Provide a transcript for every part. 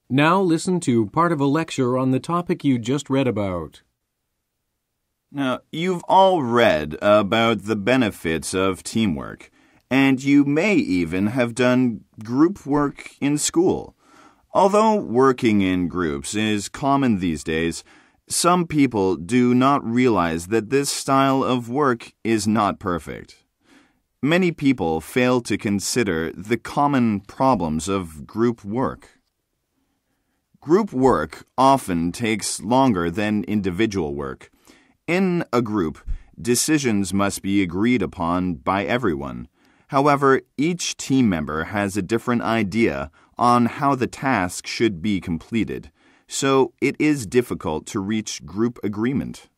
Now listen to part of a lecture on the topic you just read about. Now, you've all read about the benefits of teamwork, and you may even have done group work in school. Although working in groups is common these days, some people do not realize that this style of work is not perfect. Many people fail to consider the common problems of group work. Group work often takes longer than individual work. In a group, decisions must be agreed upon by everyone. However, each team member has a different idea on how the task should be completed, so it is difficult to reach group agreement.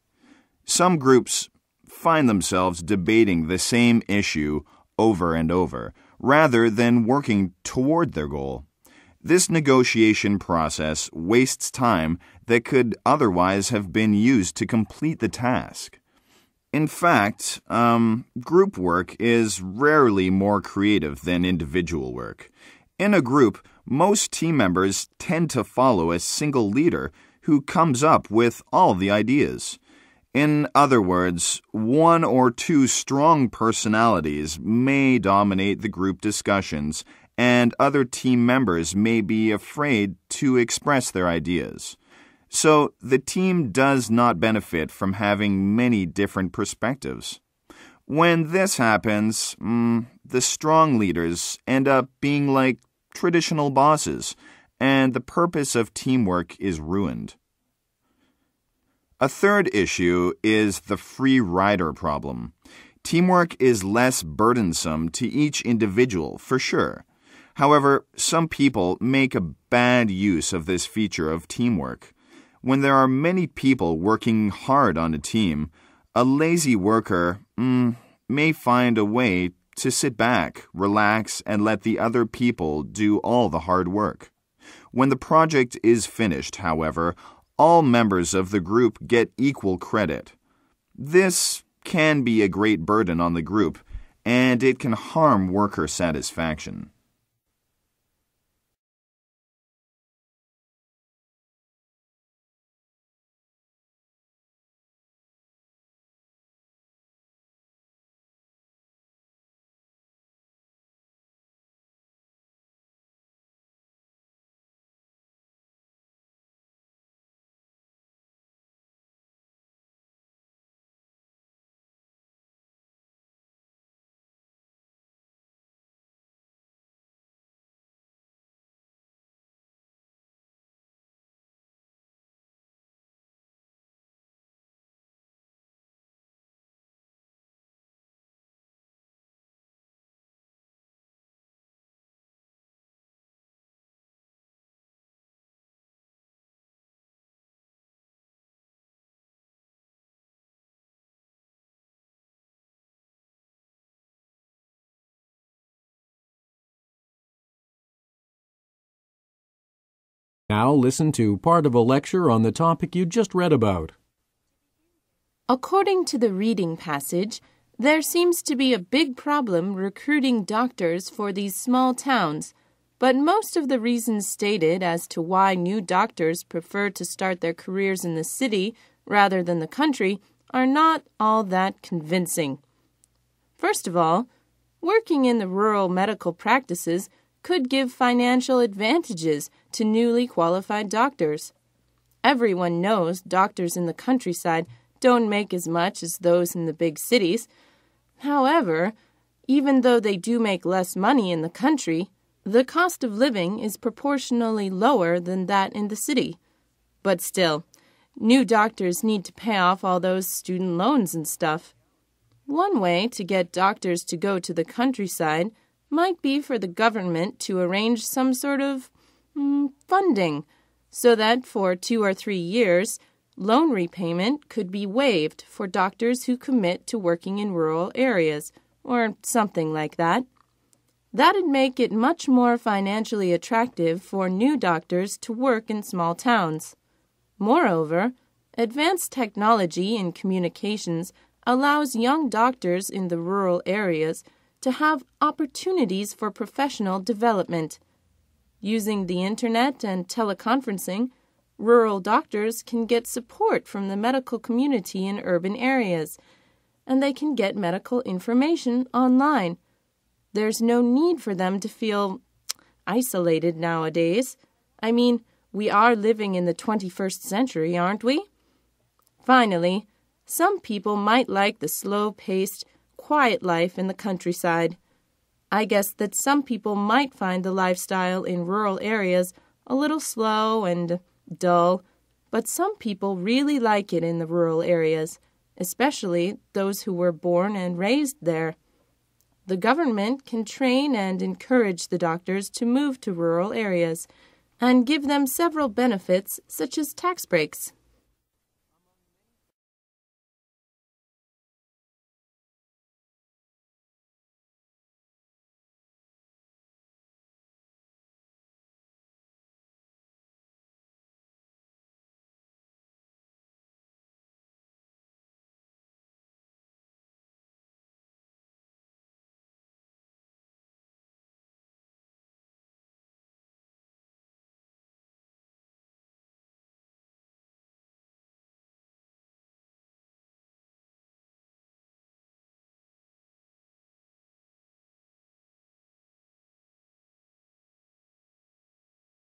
Some groups find themselves debating the same issue over and over, rather than working toward their goal. This negotiation process wastes time that could otherwise have been used to complete the task. In fact, group work is rarely more creative than individual work. In a group, most team members tend to follow a single leader who comes up with all the ideas. In other words, one or two strong personalities may dominate the group discussions, and other team members may be afraid to express their ideas. So the team does not benefit from having many different perspectives. When this happens, the strong leaders end up being like traditional bosses, and the purpose of teamwork is ruined. A third issue is the free rider problem. Teamwork is less burdensome to each individual, for sure. However, some people make a bad use of this feature of teamwork. When there are many people working hard on a team, a lazy worker may find a way to sit back, relax, and let the other people do all the hard work. When the project is finished, however, all members of the group get equal credit. This can be a great burden on the group, and it can harm worker satisfaction. Now listen to part of a lecture on the topic you just read about. According to the reading passage, there seems to be a big problem recruiting doctors for these small towns, but most of the reasons stated as to why new doctors prefer to start their careers in the city rather than the country are not all that convincing. First of all, working in the rural medical practices could give financial advantages to newly qualified doctors. Everyone knows doctors in the countryside don't make as much as those in the big cities. However, even though they do make less money in the country, the cost of living is proportionally lower than that in the city. But still, new doctors need to pay off all those student loans and stuff. One way to get doctors to go to the countryside might be for the government to arrange some sort of funding so that for 2 or 3 years, loan repayment could be waived for doctors who commit to working in rural areas, or something like that. That'd make it much more financially attractive for new doctors to work in small towns. Moreover, advanced technology in communications allows young doctors in the rural areas to have opportunities for professional development. Using the internet and teleconferencing, rural doctors can get support from the medical community in urban areas, and they can get medical information online. There's no need for them to feel isolated nowadays. I mean, we are living in the 21st century, aren't we? Finally, some people might like the slow-paced, quiet life in the countryside. I guess that some people might find the lifestyle in rural areas a little slow and dull, but some people really like it in the rural areas, especially those who were born and raised there. The government can train and encourage the doctors to move to rural areas and give them several benefits such as tax breaks.